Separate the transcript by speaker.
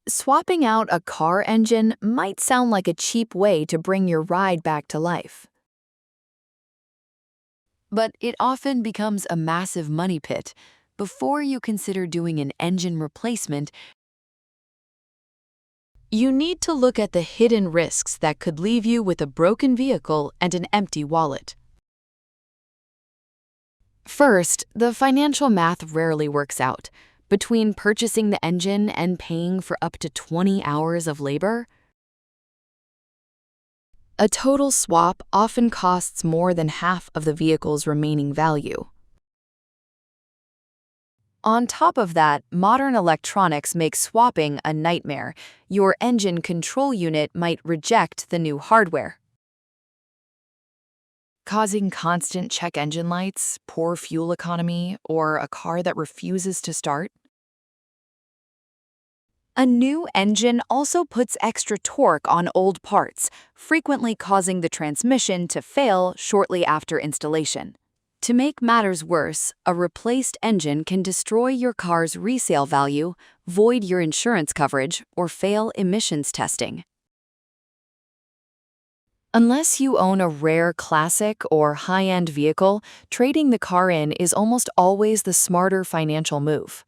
Speaker 1: Swapping out a car engine might sound like a cheap way to bring your ride back to life. But it often becomes a massive money pit. Before you consider doing an engine replacement, you need to look at the hidden risks that could leave you with a broken vehicle and an empty wallet. First, the financial math rarely works out. Between purchasing the engine and paying for up to 20 hours of labor, a total swap often costs more than half of the vehicle's remaining value. On top of that, modern electronics make swapping a nightmare. Your engine control unit might reject the new hardware, causing constant check engine lights, poor fuel economy, or a car that refuses to start. A new engine also puts extra torque on old parts, frequently causing the transmission to fail shortly after installation. To make matters worse, a replaced engine can destroy your car's resale value, void your insurance coverage, or fail emissions testing. Unless you own a rare classic or high-end vehicle, trading the car in is almost always the smarter financial move.